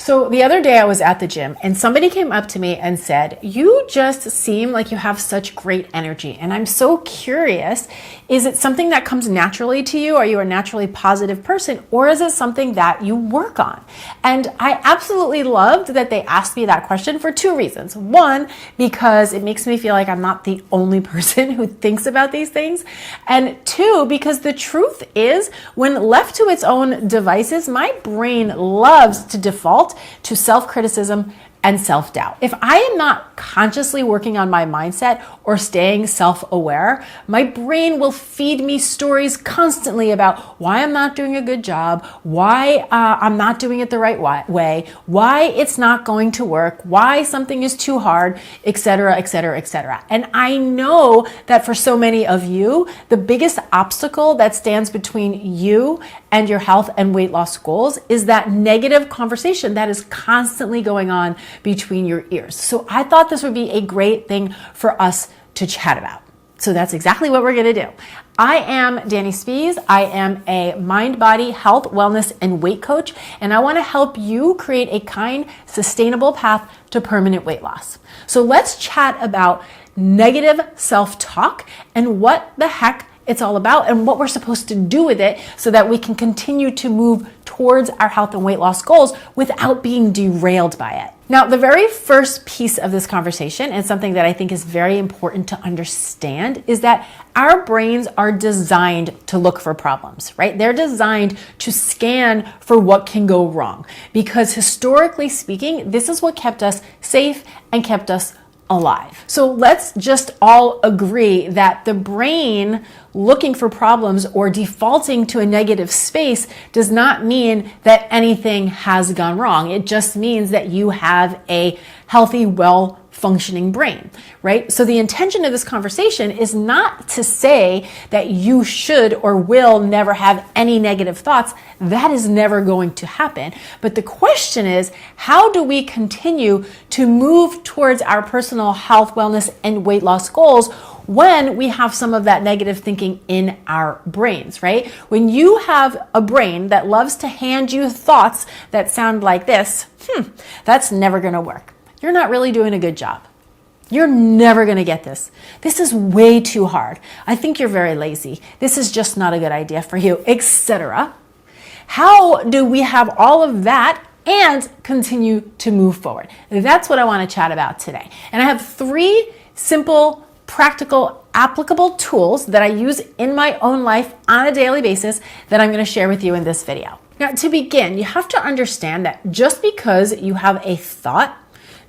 So the other day I was at the gym and somebody came up to me and said, "You just seem like you have such great energy." And I'm so curious, is it something that comes naturally to you? Are you a naturally positive person, or is it something that you work on? And I absolutely loved that they asked me that question for two reasons. One, because it makes me feel like I'm not the only person who thinks about these things. And two, because the truth is, when left to its own devices, my brain loves to default to self-criticism and self-doubt. If I am not consciously working on my mindset or staying self-aware, my brain will feed me stories constantly about why I'm not doing a good job, why I'm not doing it the right way, why it's not going to work, why something is too hard, etc., etc., etc. And I know that for so many of you, the biggest obstacle that stands between you and your health and weight loss goals is that negative conversation that is constantly going on between your ears. So I thought this would be a great thing for us to chat about. So that's exactly what we're going to do. I am Dani Spies. I am a mind, body, health, wellness, and weight coach, and I want to help you create a kind, sustainable path to permanent weight loss. So let's chat about negative self-talk and what the heck it's all about and what we're supposed to do with it so that we can continue to move towards our health and weight loss goals without being derailed by it. Now, the very first piece of this conversation, and something that I think is very important to understand, is that our brains are designed to look for problems, right? They're designed to scan for what can go wrong, because historically speaking, this is what kept us safe and kept us alive. So let's just all agree that the brain looking for problems or defaulting to a negative space does not mean that anything has gone wrong. It just means that you have a healthy, well-functioning brain, right? So the intention of this conversation is not to say that you should or will never have any negative thoughts. That is never going to happen. But the question is, how do we continue to move towards our personal health, wellness, and weight loss goals when we have some of that negative thinking in our brains, right? When you have a brain that loves to hand you thoughts that sound like this, that's never going to work. You're not really doing a good job. You're never going to get this. This is way too hard. I think you're very lazy. This is just not a good idea for you, etc. How do we have all of that and continue to move forward? That's what I want to chat about today. And I have three simple, practical, applicable tools that I use in my own life on a daily basis that I'm going to share with you in this video. Now, to begin, you have to understand that just because you have a thought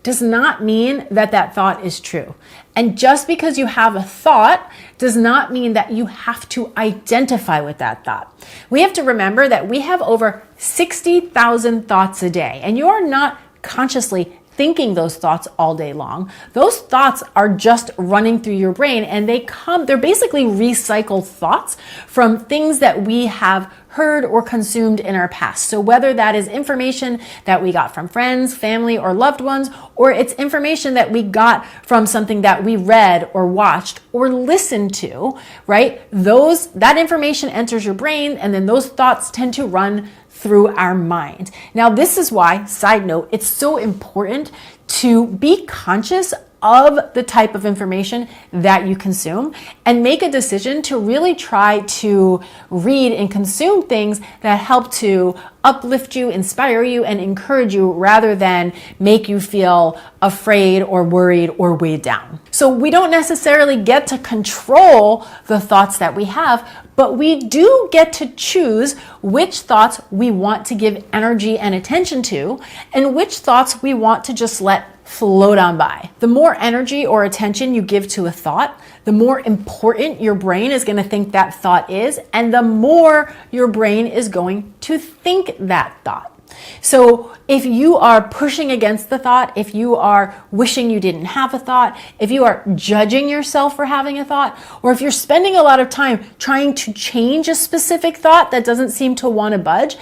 does not mean that that thought is true. And just because you have a thought does not mean that you have to identify with that thought. We have to remember that we have over 60,000 thoughts a day, and you are not consciously thinking those thoughts all day long. Those thoughts are just running through your brain, and they're basically recycled thoughts from things that we have heard or consumed in our past. So whether that is information that we got from friends, family, or loved ones, or it's information that we got from something that we read or watched or listened to, right? That information enters your brain, and then those thoughts tend to run through our mind. Now, this is why, side note, it's so important to be conscious of the type of information that you consume and make a decision to really try to read and consume things that help to uplift you, inspire you, and encourage you rather than make you feel afraid or worried or weighed down. So we don't necessarily get to control the thoughts that we have, but we do get to choose which thoughts we want to give energy and attention to and which thoughts we want to just let float on by. The more energy or attention you give to a thought, the more important your brain is going to think that thought is, and the more your brain is going to think that thought. So if you are pushing against the thought, if you are wishing you didn't have a thought, if you are judging yourself for having a thought, or if you're spending a lot of time trying to change a specific thought that doesn't seem to want to budge,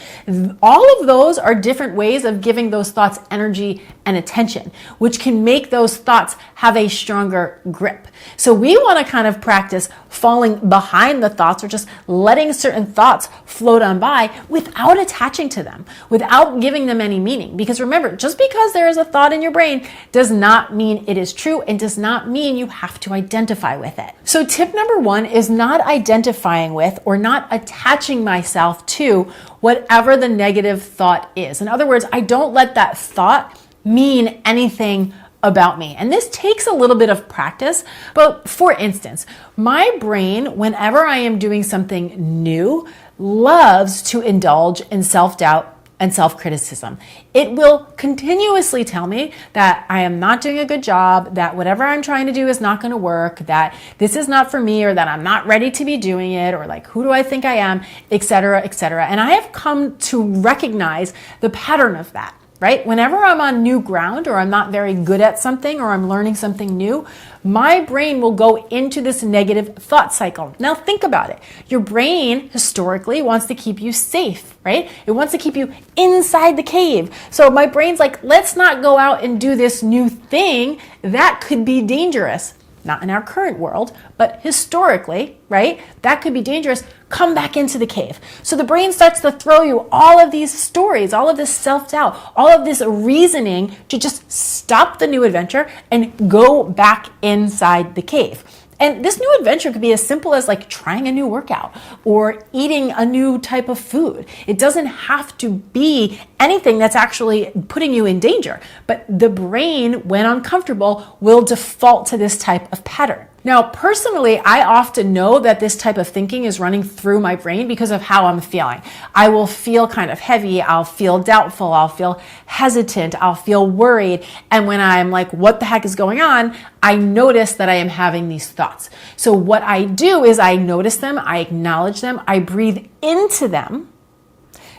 all of those are different ways of giving those thoughts energy and attention, which can make those thoughts have a stronger grip. So we want to kind of practice falling behind the thoughts or just letting certain thoughts float on by without attaching to them, without without giving them any meaning. Because remember, just because there is a thought in your brain does not mean it is true and does not mean you have to identify with it. So tip number one is not identifying with or not attaching myself to whatever the negative thought is. In other words, I don't let that thought mean anything about me. And this takes a little bit of practice. But for instance, my brain, whenever I am doing something new, loves to indulge in self-doubt and self-criticism. It will continuously tell me that I am not doing a good job, that whatever I'm trying to do is not going to work, that this is not for me, or that I'm not ready to be doing it, or like, who do I think I am, etc., etc. And I have come to recognize the pattern of that. Right? Whenever I'm on new ground or I'm not very good at something or I'm learning something new, my brain will go into this negative thought cycle. Now think about it. Your brain historically wants to keep you safe, right? It wants to keep you inside the cave. So my brain's like, let's not go out and do this new thing. That could be dangerous. Not in our current world, but historically, right? That could be dangerous. Come back into the cave. So the brain starts to throw you all of these stories, all of this self-doubt, all of this reasoning to just stop the new adventure and go back inside the cave. And this new adventure could be as simple as like trying a new workout or eating a new type of food. It doesn't have to be anything that's actually putting you in danger. But the brain, when uncomfortable, will default to this type of pattern. Now, personally, I often know that this type of thinking is running through my brain because of how I'm feeling. I will feel kind of heavy. I'll feel doubtful. I'll feel hesitant. I'll feel worried. And when I'm like, what the heck is going on? I notice that I am having these thoughts. So what I do is I notice them. I acknowledge them. I breathe into them,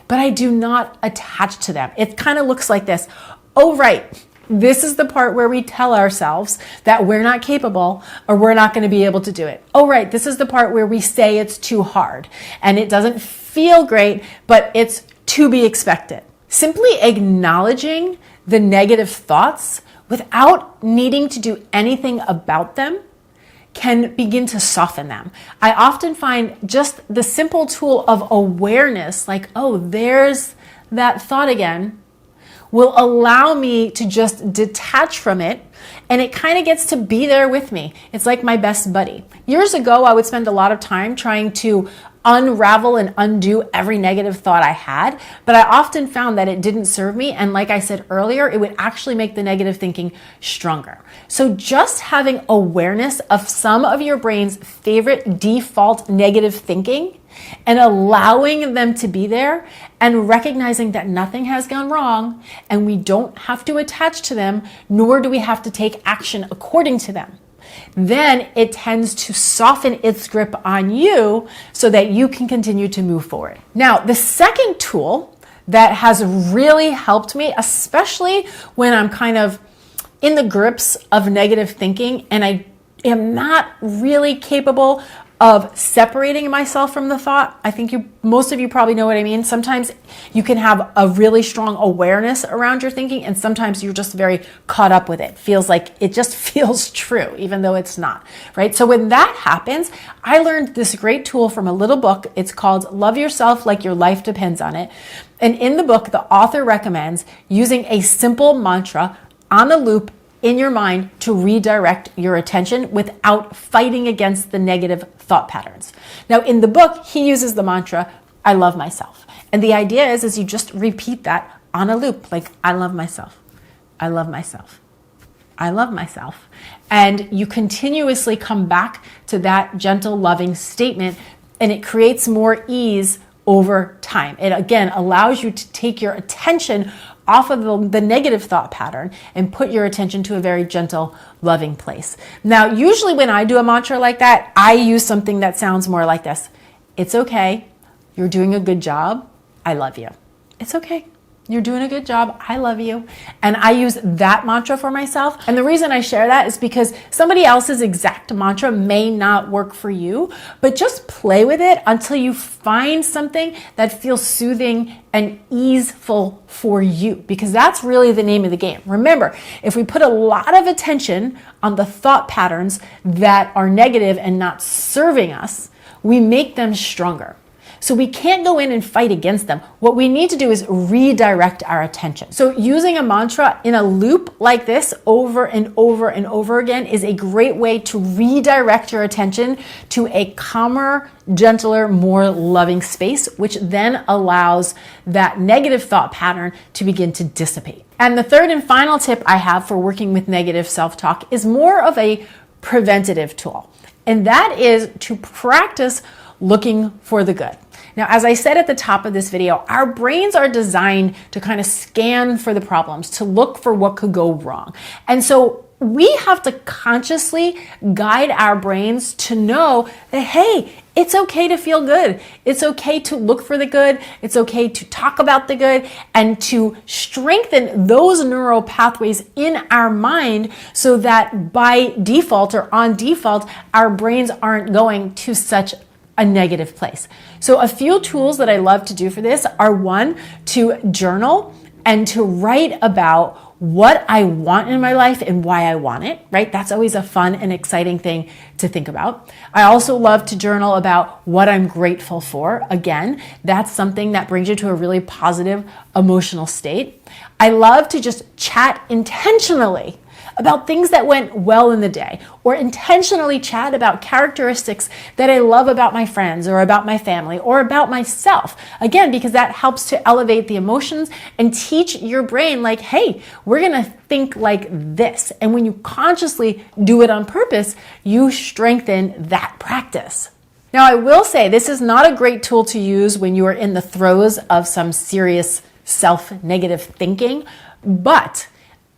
but I do not attach to them. It kind of looks like this. Oh, right. This is the part where we tell ourselves that we're not capable or we're not going to be able to do it. Oh, right. This is the part where we say it's too hard and it doesn't feel great, but it's to be expected. Simply acknowledging the negative thoughts without needing to do anything about them can begin to soften them. I often find just the simple tool of awareness, like, oh, there's that thought again, will allow me to just detach from it, and it kind of gets to be there with me. It's like my best buddy. Years ago, I would spend a lot of time trying to unravel and undo every negative thought I had, but I often found that it didn't serve me, and like I said earlier, it would actually make the negative thinking stronger. So just having awareness of some of your brain's favorite default negative thinking and allowing them to be there and recognizing that nothing has gone wrong and we don't have to attach to them, nor do we have to take action according to them. Then it tends to soften its grip on you so that you can continue to move forward. Now, the second tool that has really helped me, especially when I'm kind of in the grips of negative thinking and I am not really capable of separating myself from the thought. I think most of you probably know what I mean. Sometimes you can have a really strong awareness around your thinking, and sometimes you're just very caught up with it. Feels like it just feels true, even though it's not, right? So when that happens, I learned this great tool from a little book. It's called Love Yourself Like Your Life Depends on It. And in the book, the author recommends using a simple mantra on a loop in your mind to redirect your attention without fighting against the negative thought patterns. Now, in the book, he uses the mantra, I love myself. And the idea is you just repeat that on a loop, like, I love myself. I love myself. I love myself. And you continuously come back to that gentle, loving statement, and it creates more ease over time. It, again, allows you to take your attention off of the negative thought pattern and put your attention to a very gentle, loving place. Now, usually when I do a mantra like that, I use something that sounds more like this. It's okay. You're doing a good job. I love you. It's okay. You're doing a good job. I love you. And I use that mantra for myself. And the reason I share that is because somebody else's exact mantra may not work for you, but just play with it until you find something that feels soothing and easeful for you, because that's really the name of the game. Remember, if we put a lot of attention on the thought patterns that are negative and not serving us, we make them stronger. So we can't go in and fight against them. What we need to do is redirect our attention. So using a mantra in a loop like this over and over and over again is a great way to redirect your attention to a calmer, gentler, more loving space, which then allows that negative thought pattern to begin to dissipate. And the third and final tip I have for working with negative self-talk is more of a preventative tool. And that is to practice looking for the good. Now, as I said at the top of this video, our brains are designed to kind of scan for the problems, to look for what could go wrong. And so we have to consciously guide our brains to know that, hey, it's okay to feel good. It's okay to look for the good. It's okay to talk about the good and to strengthen those neural pathways in our mind so that by default or on default, our brains aren't going to such a negative place. So a few tools that I love to do for this are, one, to journal and to write about what I want in my life and why I want it, right? That's always a fun and exciting thing to think about. I also love to journal about what I'm grateful for. Again, that's something that brings you to a really positive emotional state. I love to just chat intentionally about things that went well in the day, or intentionally chat about characteristics that I love about my friends or about my family or about myself. Again, because that helps to elevate the emotions and teach your brain like, hey, we're gonna think like this. And when you consciously do it on purpose, you strengthen that practice. Now, I will say this is not a great tool to use when you are in the throes of some serious self-negative thinking, but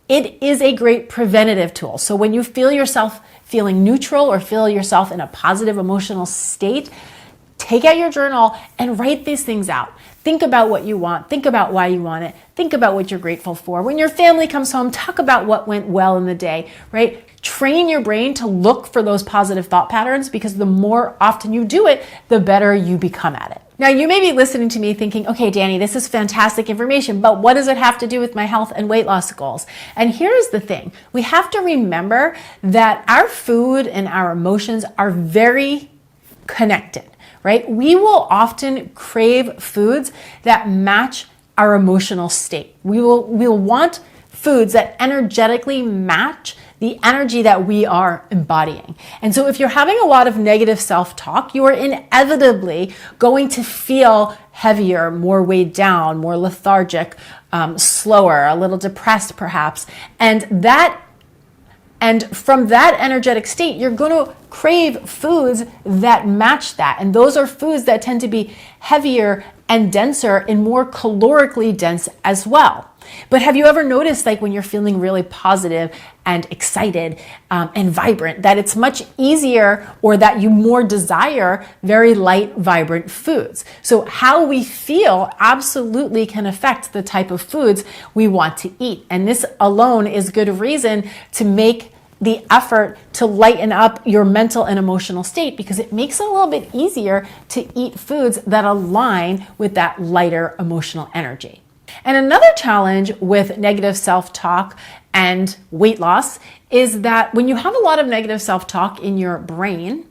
it is a great preventative tool. So when you feel yourself feeling neutral or feel yourself in a positive emotional state, take out your journal and write these things out. Think about what you want. Think about why you want it. Think about what you're grateful for. When your family comes home, talk about what went well in the day, right? Train your brain to look for those positive thought patterns, because the more often you do it, the better you become at it. Now, you may be listening to me thinking, okay, Danny, this is fantastic information, but what does it have to do with my health and weight loss goals? And here's the thing. We have to remember that our food and our emotions are very connected, right? We will often crave foods that match our emotional state. We'll want foods that energetically match the energy that we are embodying. And so if you're having a lot of negative self-talk, you are inevitably going to feel heavier, more weighed down, more lethargic, slower, a little depressed perhaps. And from that energetic state, you're going to crave foods that match that. And those are foods that tend to be heavier and denser and more calorically dense as well. But have you ever noticed, like when you're feeling really positive and excited and vibrant, that it's much easier, or that you more desire very light, vibrant foods? So how we feel absolutely can affect the type of foods we want to eat. And this alone is good reason to make the effort to lighten up your mental and emotional state, because it makes it a little bit easier to eat foods that align with that lighter emotional energy. And another challenge with negative self-talk and weight loss is that when you have a lot of negative self-talk in your brain,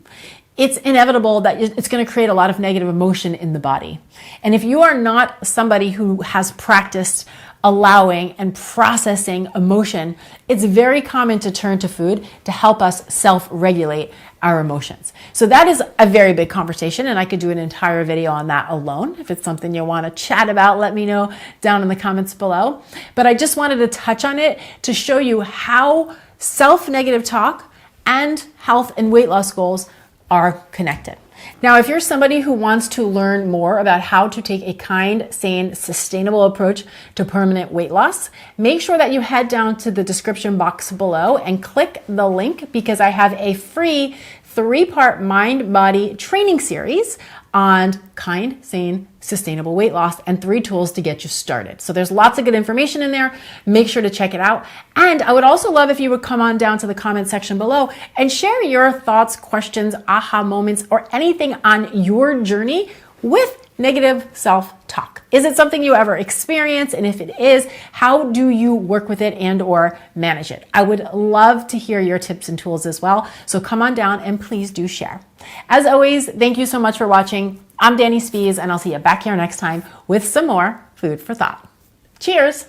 it's inevitable that it's going to create a lot of negative emotion in the body. And if you are not somebody who has practiced allowing and processing emotion, it's very common to turn to food to help us self-regulate our emotions. So that is a very big conversation, and I could do an entire video on that alone. If it's something you want to chat about, let me know down in the comments below. But I just wanted to touch on it to show you how self-negative talk and health and weight loss goals are connected. Now, if you're somebody who wants to learn more about how to take a kind, sane, sustainable approach to permanent weight loss, make sure that you head down to the description box below and click the link, because I have a free 3-part mind-body training series on kind, sane, sustainable weight loss and 3 tools to get you started. So there's lots of good information in there. Make sure to check it out. And I would also love if you would come on down to the comment section below and share your thoughts, questions, aha moments, or anything on your journey with negative self-talk. Is it something you ever experience? And if it is, how do you work with it and or manage it? I would love to hear your tips and tools as well. So come on down and please do share. As always, thank you so much for watching. I'm Danny Spies, and I'll see you back here next time with some more food for thought. Cheers.